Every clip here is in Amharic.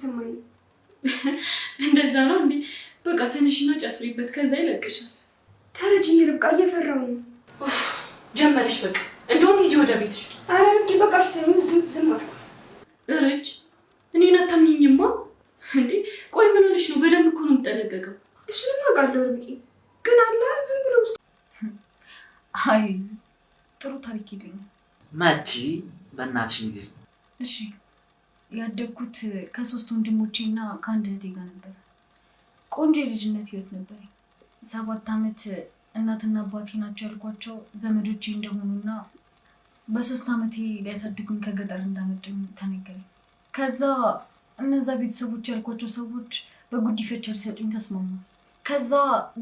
እየተሰማኝ ነው። እንደዛ ነው እንዴ? በቃ ትንሽና ጨፍሪበት ከዛ ይለቅሻል። ተረጅኝ ርብቃ፣ እየፈራሁ ነው። ጀመረሽ በቃ እንደውም ሂጂ ወደ ቤትሽ። ኧረ ርብቃ በቃሽ፣ ዝም አልኩ። እረች እኔን አታምኚኝማ እንዴ? ቆይ ምን ሆነሽ ነው? በደንብ እኮ ነው የምጠነቀቀው። እሱንም አውቃለሁ ርብቃ፣ ግን አለ ዝም ብሎ ውስጥ አይ ጥሩ ታሪክ ይለኛል። መቲ በእናትሽ ንገሪ። እሺ ያደግኩት ከ3 ወንድሞቼና ከአንድ እህቴ ጋር ነበር። ቆንጆ የልጅነት ህይወት ነበር። 7 ዓመት እናትና አባቴ ናቸው ያልኳቸው ዘመዶቼ እንደሆኑና በ3 ዓመቴ ሊያሳድጉኝ ከገጠር እንዳመጡኝ ተነገረኝ። ከዛ እነዛ ቤተሰቦች ያልኳቸው ሰዎች በጉዲፈቻ ሊሰጡኝ ተስማሙ። ከዛ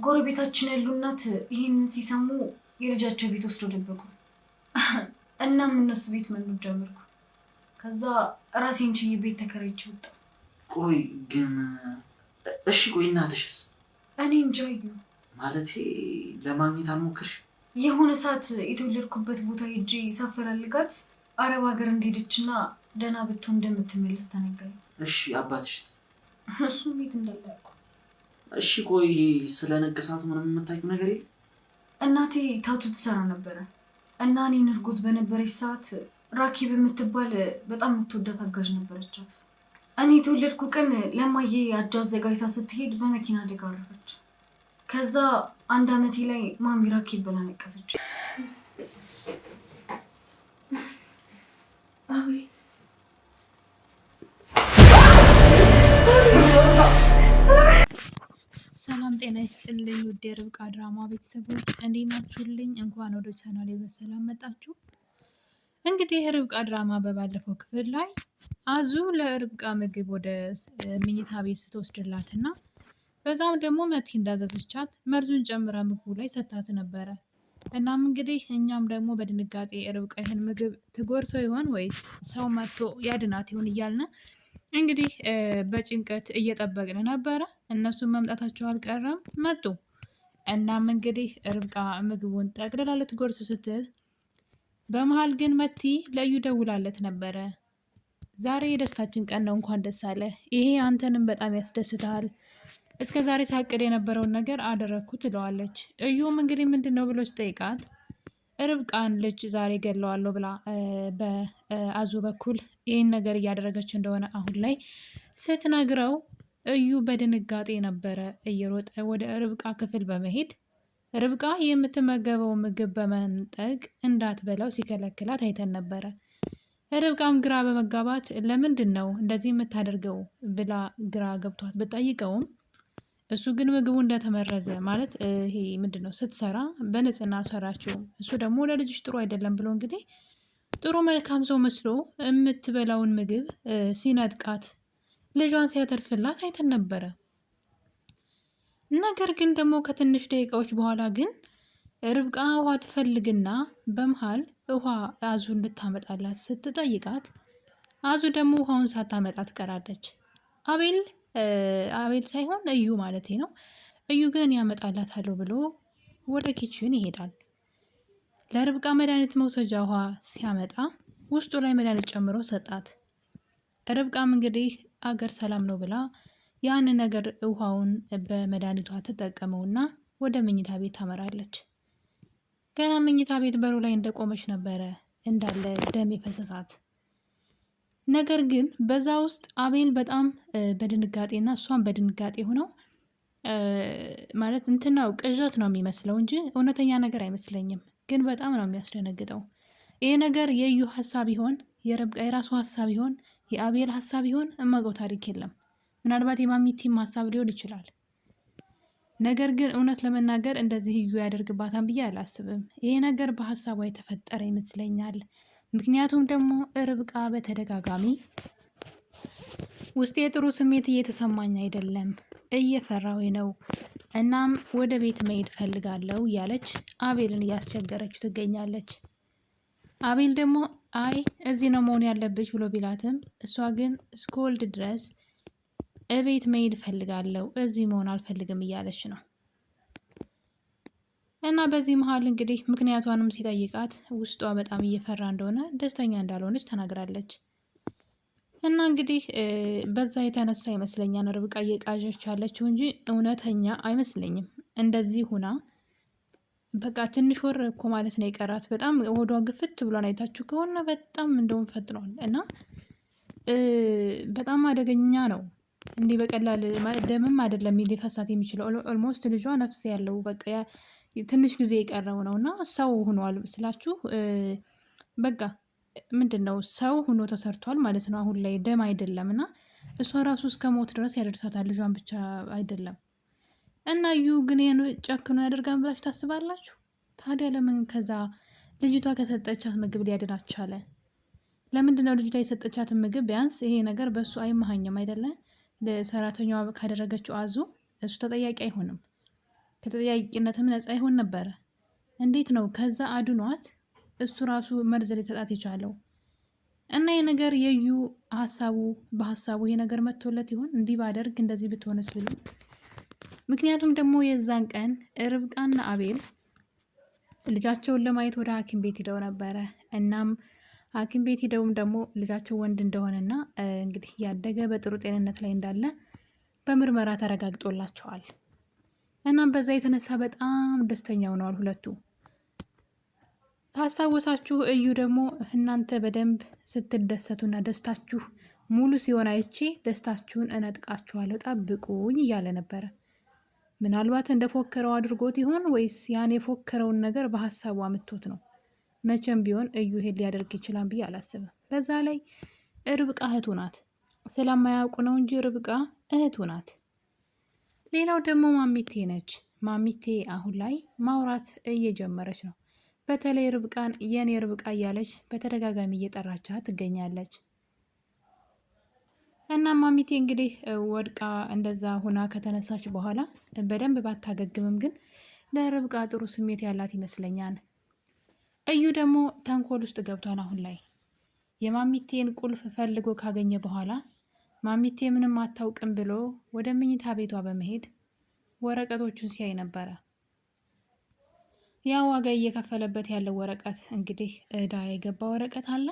ጎረቤታችን ያሉ እናት ይህንን ሲሰሙ የልጃቸው ቤት ወስደው ደበቁ። እናም እነሱ ቤት መኖር ጀመርኩ። ከዛ ራሴን ችዬ ቤት ተከራይቼ ወጣሁ። ቆይ ግን እሺ፣ ቆይ እናትሽስ? እኔ እንጃ ማለቴ ለማግኘት አልሞከርሽ? የሆነ ሰዓት የተወለድኩበት ቦታ ሄጄ ሳፈላልጋት አረብ ሀገር እንደሄደችና ደህና ብትሆን እንደምትመለስ ተነገረኝ። እሺ አባትሽስ? እሱም ቤት እንዳለ ያውቁ። እሺ ቆይ ስለ ንቅሳቱ ምንም የምታውቂው ነገር የለም? እናቴ ታቱ ትሰራ ነበረ እና እኔን እርጉዝ በነበረች ሰዓት ራኪብ የምትባል በጣም የምትወዳት አጋዥ ነበረቻት። እኔ የተወለድኩ ቀን ለማዬ አጃ አዘጋጅታ ስትሄድ በመኪና አደጋ አረፈች። ከዛ 1 ዓመቴ ላይ ማሚ ራኪብ ብላ ነቀሰች። ሰላም ጤና ይስጥልኝ ውድ የርብቃ ድራማ ቤተሰቦች እንዴት ናችሁልኝ? እንኳን ወደ ቻናሌ በሰላም መጣችሁ። እንግዲህ ርብቃ ድራማ በባለፈው ክፍል ላይ አዙ ለርብቃ ምግብ ወደ መኝታ ቤት ስትወስድላትና በዛም ደግሞ መቲ እንዳዘዘቻት መርዙን ጨምራ ምግቡ ላይ ሰታት ነበረ። እናም እንግዲህ እኛም ደግሞ በድንጋጤ ርብቃ ይህን ምግብ ትጎርሰው ይሆን ወይስ ሰው መጥቶ ያድናት ይሆን እያልን እንግዲህ በጭንቀት እየጠበቅን ነበረ። እነሱም መምጣታቸው አልቀረም፣ መጡ። እናም እንግዲህ ርብቃ ምግቡን ጠቅልላ ልትጎርስ ስትል በመሀል ግን መቲ ለዩ ደውላለት ነበረ። ዛሬ የደስታችን ቀን ነው፣ እንኳን ደስ አለ። ይሄ አንተንም በጣም ያስደስታል። እስከ ዛሬ ሳቅድ የነበረውን ነገር አደረግኩ ትለዋለች። እዩም እንግዲህ ምንድን ነው ብሎ ሲጠይቃት ርብቃን ልጅ ዛሬ ገለዋለሁ ብላ በአዙ በኩል ይህን ነገር እያደረገች እንደሆነ አሁን ላይ ስትነግረው እዩ በድንጋጤ ነበረ እየሮጠ ወደ ርብቃ ክፍል በመሄድ ርብቃ የምትመገበው ምግብ በመንጠቅ እንዳትበላው ሲከለክላት አይተን ነበረ። ርብቃም ግራ በመጋባት ለምንድን ነው እንደዚህ የምታደርገው ብላ ግራ ገብቷት ብጠይቀውም እሱ ግን ምግቡ እንደተመረዘ ማለት ይሄ ምንድን ነው ስትሰራ በንጽህና አልሰራችውም፣ እሱ ደግሞ ለልጅሽ ጥሩ አይደለም ብሎ እንግዲህ ጥሩ መልካም ሰው መስሎ የምትበላውን ምግብ ሲነጥቃት ልጇን ሲያተርፍላት አይተን ነበረ። ነገር ግን ደግሞ ከትንሽ ደቂቃዎች በኋላ ግን ርብቃ ውሃ ትፈልግና በመሃል ውሃ አዙ እንድታመጣላት ስትጠይቃት አዙ ደግሞ ውሃውን ሳታመጣ ትቀራለች። አቤል ሳይሆን እዩ ማለት ነው። እዩ ግን ያመጣላታለሁ ብሎ ወደ ኪችን ይሄዳል። ለርብቃ መድኃኒት መውሰጃ ውሃ ሲያመጣ ውስጡ ላይ መድኃኒት ጨምሮ ሰጣት። ርብቃም እንግዲህ አገር ሰላም ነው ብላ ያንን ነገር ውሃውን በመድኃኒቷ ተጠቀመውና ወደ መኝታ ቤት ታመራለች። ገና መኝታ ቤት በሩ ላይ እንደቆመች ነበረ እንዳለ ደም የፈሰሳት። ነገር ግን በዛ ውስጥ አቤል በጣም በድንጋጤና እሷን በድንጋጤ ሆነው ማለት እንትናው ቅዠት ነው የሚመስለው እንጂ እውነተኛ ነገር አይመስለኝም። ግን በጣም ነው የሚያስደነግጠው። ይሄ ነገር የእዩ ሀሳብ ይሆን፣ የርብቃ የራሱ ሀሳብ ይሆን፣ የአቤል ሀሳብ ይሆን? እማውቀው ታሪክ የለም። ምናልባት የማሚቲም ሀሳብ ሊሆን ይችላል። ነገር ግን እውነት ለመናገር እንደዚህ እዩ ያደርግባታል ብዬ አላስብም። ይሄ ነገር በሀሳቧ የተፈጠረ ይመስለኛል። ምክንያቱም ደግሞ ርብቃ በተደጋጋሚ ውስጤ ጥሩ ስሜት እየተሰማኝ አይደለም፣ እየፈራዊ ነው፣ እናም ወደ ቤት መሄድ ፈልጋለሁ እያለች አቤልን እያስቸገረችው ትገኛለች። አቤል ደግሞ አይ እዚህ ነው መሆን ያለብሽ ብሎ ቢላትም እሷ ግን እስከወልድ ድረስ እቤት መሄድ ፈልጋለሁ፣ እዚህ መሆን አልፈልግም እያለች ነው። እና በዚህ መሀል እንግዲህ ምክንያቷንም ሲጠይቃት ውስጧ በጣም እየፈራ እንደሆነ፣ ደስተኛ እንዳልሆነች ተናግራለች። እና እንግዲህ በዛ የተነሳ ይመስለኛል ርብቃ እየቃዠች ያለችው እንጂ እውነተኛ አይመስለኝም። እንደዚህ ሁና በቃ ትንሽ ወር እኮ ማለት ነው የቀራት። በጣም ሆዷ ግፍት ብሏን አይታችሁ ከሆነ በጣም እንደውም ፈጥኗል እና በጣም አደገኛ ነው። እንዲህ በቀላል ደምም አይደለም ሊፈሳት የሚችለው። ኦልሞስት ልጇ ነፍስ ያለው በቃ ትንሽ ጊዜ የቀረው ነው እና ሰው ሆኗል ስላችሁ በቃ ምንድን ነው ሰው ሆኖ ተሰርቷል ማለት ነው። አሁን ላይ ደም አይደለም እና እሷ ራሱ እስከ ሞት ድረስ ያደርሳታል። ልጇን ብቻ አይደለም እና እዩ ግን ጨክኖ ያደርጋል ብላችሁ ታስባላችሁ? ታዲያ ለምን ከዛ ልጅቷ ከሰጠቻት ምግብ ሊያድናት ቻለ? ለምንድን ነው ልጅቷ የሰጠቻትን ምግብ ቢያንስ ይሄ ነገር በእሱ አይመሃኝም አይደለም? ለሰራተኛዋ ካደረገችው አዙ እሱ ተጠያቂ አይሆንም፣ ከተጠያቂነትም ነፃ ይሆን ነበረ። እንዴት ነው ከዛ አድኗት እሱ ራሱ መርዝ ሊሰጣት የቻለው? እና ይሄ ነገር የዩ በሀሳቡ ይሄ ነገር መጥቶለት ይሆን? እንዲህ ባደርግ እንደዚህ ብትሆንስ ብሎ። ምክንያቱም ደግሞ የዛን ቀን ርብቃና አቤል ልጃቸውን ለማየት ወደ ሐኪም ቤት ሂደው ነበረ። እናም ሐኪም ቤት ሂደውም ደግሞ ልጃቸው ወንድ እንደሆነና እንግዲህ ያደገ በጥሩ ጤንነት ላይ እንዳለ በምርመራ ተረጋግጦላቸዋል። እናም በዛ የተነሳ በጣም ደስተኛ ሆነዋል ሁለቱ። ካስታወሳችሁ እዩ ደግሞ እናንተ በደንብ ስትደሰቱና ደስታችሁ ሙሉ ሲሆን አይቼ ደስታችሁን እነጥቃችኋለሁ ጠብቁኝ እያለ ነበረ። ምናልባት እንደፎከረው አድርጎት ይሆን ወይስ ያን የፎከረውን ነገር በሀሳቡ አምቶት ነው? መቼም ቢሆን እዩ ይሄን ሊያደርግ ይችላል ብዬ አላስብም። በዛ ላይ ርብቃ እህቱ ናት። ስለማያውቁ ነው እንጂ ርብቃ እህቱ ናት። ሌላው ደግሞ ማሚቴ ነች። ማሚቴ አሁን ላይ ማውራት እየጀመረች ነው። በተለይ ርብቃን የኔ ርብቃ እያለች በተደጋጋሚ እየጠራቻት ትገኛለች። እና ማሚቴ እንግዲህ ወድቃ እንደዛ ሁና ከተነሳች በኋላ በደንብ ባታገግምም ግን ለርብቃ ጥሩ ስሜት ያላት ይመስለኛል። እዩ ደግሞ ተንኮል ውስጥ ገብቷል። አሁን ላይ የማሚቴን ቁልፍ ፈልጎ ካገኘ በኋላ ማሚቴ ምንም አታውቅም ብሎ ወደ መኝታ ቤቷ በመሄድ ወረቀቶቹን ሲያይ ነበረ። ያ ዋጋ እየከፈለበት ያለው ወረቀት እንግዲህ እዳ የገባ ወረቀት አለ።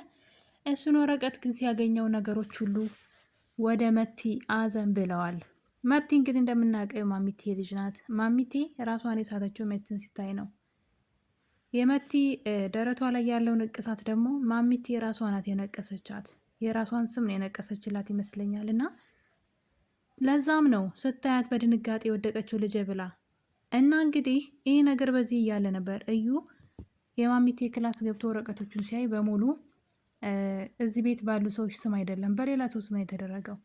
እሱን ወረቀት ግን ሲያገኘው ነገሮች ሁሉ ወደ መቲ አዘን ብለዋል። መቲ እንግዲህ እንደምናውቀው ማሚቴ ልጅ ናት። ማሚቴ ራሷን የሳተችው መቲን ሲታይ ነው። የመቲ ደረቷ ላይ ያለው ንቅሳት ደግሞ ማሚቴ የራሷ ናት የነቀሰቻት። የራሷን ስም ነው የነቀሰችላት ይመስለኛል። እና ለዛም ነው ስታያት በድንጋጤ የወደቀችው ልጅ ብላ እና እንግዲህ ይህ ነገር በዚህ እያለ ነበር እዩ የማሚቴ ክላስ ገብቶ ወረቀቶቹን ሲያይ በሙሉ እዚህ ቤት ባሉ ሰዎች ስም አይደለም በሌላ ሰው ስም የተደረገው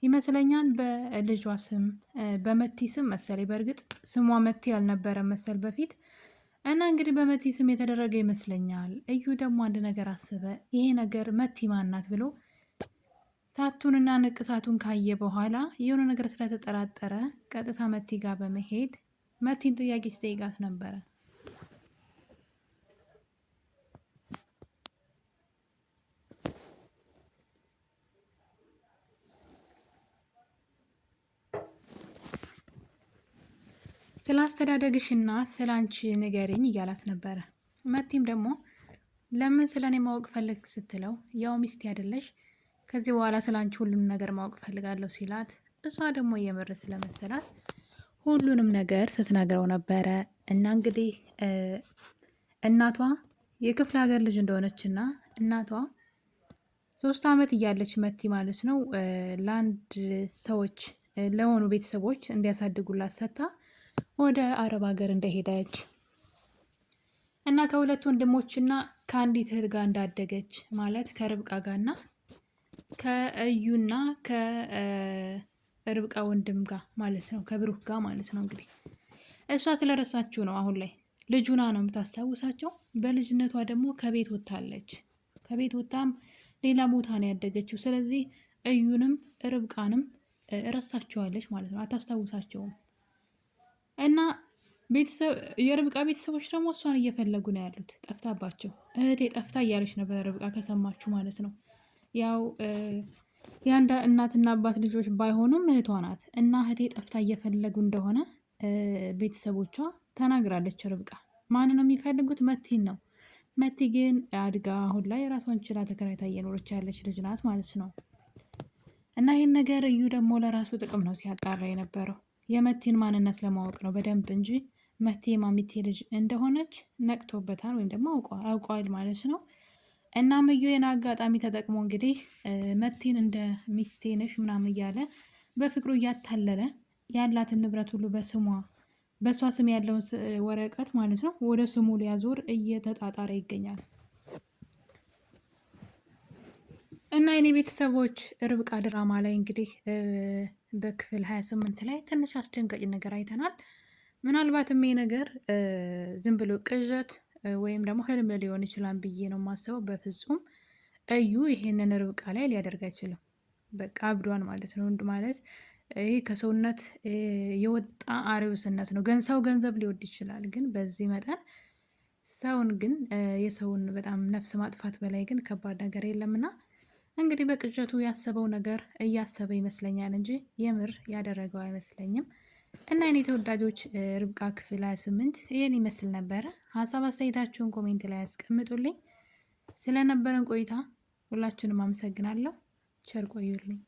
ይመስለኛል። በልጇ ስም በመቲ ስም መሰለኝ። በእርግጥ ስሟ መቲ ያልነበረ መሰል በፊት እና እንግዲህ በመቲ ስም የተደረገ ይመስለኛል። እዩ ደግሞ አንድ ነገር አሰበ። ይሄ ነገር መቲ ማናት ብሎ ታቱንና ንቅሳቱን ካየ በኋላ የሆነ ነገር ስለተጠራጠረ ቀጥታ መቲ ጋር በመሄድ መቲን ጥያቄ ሲጠይቃት ነበረ። ስለ አስተዳደግሽና ስለ አንቺ ንገሪኝ እያላት ነበረ። መቲም ደግሞ ለምን ስለ እኔ ማወቅ ፈለግ ስትለው ያው ሚስቴ አይደለሽ ከዚህ በኋላ ስለ አንቺ ሁሉንም ነገር ማወቅ ፈልጋለሁ ሲላት እሷ ደግሞ የምር ስለመሰላት ሁሉንም ነገር ስትነግረው ነበረ። እና እንግዲህ እናቷ የክፍለ ሀገር ልጅ እንደሆነችና እናቷ 3 ዓመት እያለች መቲ ማለት ነው ለአንድ ሰዎች ለሆኑ ቤተሰቦች እንዲያሳድጉላት ሰጥታ ወደ አረብ ሀገር እንደሄደች እና ከሁለት ወንድሞችና ከአንዲት እህት ጋር እንዳደገች ማለት ከርብቃ ጋርና ከእዩና ከርብቃ ወንድም ጋር ማለት ነው ከብሩክ ጋር ማለት ነው። እንግዲህ እሷ ስለረሳችሁ ነው አሁን ላይ ልጁና ነው የምታስታውሳቸው። በልጅነቷ ደግሞ ከቤት ወጥታለች። ከቤት ወጥታም ሌላ ቦታ ነው ያደገችው። ስለዚህ እዩንም ርብቃንም ረሳቸዋለች ማለት ነው፣ አታስታውሳቸውም። እና የርብቃ ቤተሰቦች ደግሞ እሷን እየፈለጉ ነው ያሉት። ጠፍታባቸው እህቴ ጠፍታ እያለች ነበር ርብቃ ከሰማችሁ ማለት ነው። ያው የአንድ እናትና አባት ልጆች ባይሆኑም እህቷ ናት እና እህቴ ጠፍታ እየፈለጉ እንደሆነ ቤተሰቦቿ ተናግራለች ርብቃ። ማንን ነው የሚፈልጉት? መቲን ነው። መቲ ግን አድጋ አሁን ላይ ራሷን ችላ ተከራይታ እየኖረች ያለች ልጅ ናት ማለት ነው። እና ይህን ነገር እዩ ደግሞ ለራሱ ጥቅም ነው ሲያጣራ የነበረው የመቲን ማንነት ለማወቅ ነው በደንብ እንጂ መቲ የማሚቴ ልጅ እንደሆነች ነቅቶበታል ወይም ደግሞ አውቋል ማለት ነው። እናም እዩ የና አጋጣሚ ተጠቅሞ እንግዲህ መቲን እንደ ሚስቴ ነሽ ምናምን እያለ በፍቅሩ እያታለለ ያላትን ንብረት ሁሉ በእሷ ስም ያለውን ወረቀት ማለት ነው ወደ ስሙ ሊያዞር እየተጣጣረ ይገኛል። እና የኔ ቤተሰቦች ርብቃ ድራማ ላይ እንግዲህ በክፍል 28 ላይ ትንሽ አስደንጋጭ ነገር አይተናል። ምናልባትም ይሄ ነገር ዝም ብሎ ቅዠት ወይም ደግሞ ህልም ሊሆን ይችላል ብዬ ነው የማስበው። በፍጹም እዩ ይሄንን ርብቃ ላይ ሊያደርግ አይችልም። በቃ አብዷን ማለት ነው። ወንድ ማለት ይሄ ከሰውነት የወጣ አርዮስነት ነው። ሰው ገንዘብ ሊወድ ይችላል፣ ግን በዚህ መጠን ሰውን ግን የሰውን በጣም ነፍስ ማጥፋት በላይ ግን ከባድ ነገር የለምና እንግዲህ በቅዠቱ ያሰበው ነገር እያሰበ ይመስለኛል እንጂ የምር ያደረገው አይመስለኝም። እና የኔ ተወዳጆች ርብቃ ክፍል 28 ይህን ይመስል ነበረ። ሀሳብ አስተያየታችሁን ኮሜንት ላይ ያስቀምጡልኝ። ስለነበረን ቆይታ ሁላችሁንም አመሰግናለሁ። ቸር ቆዩልኝ።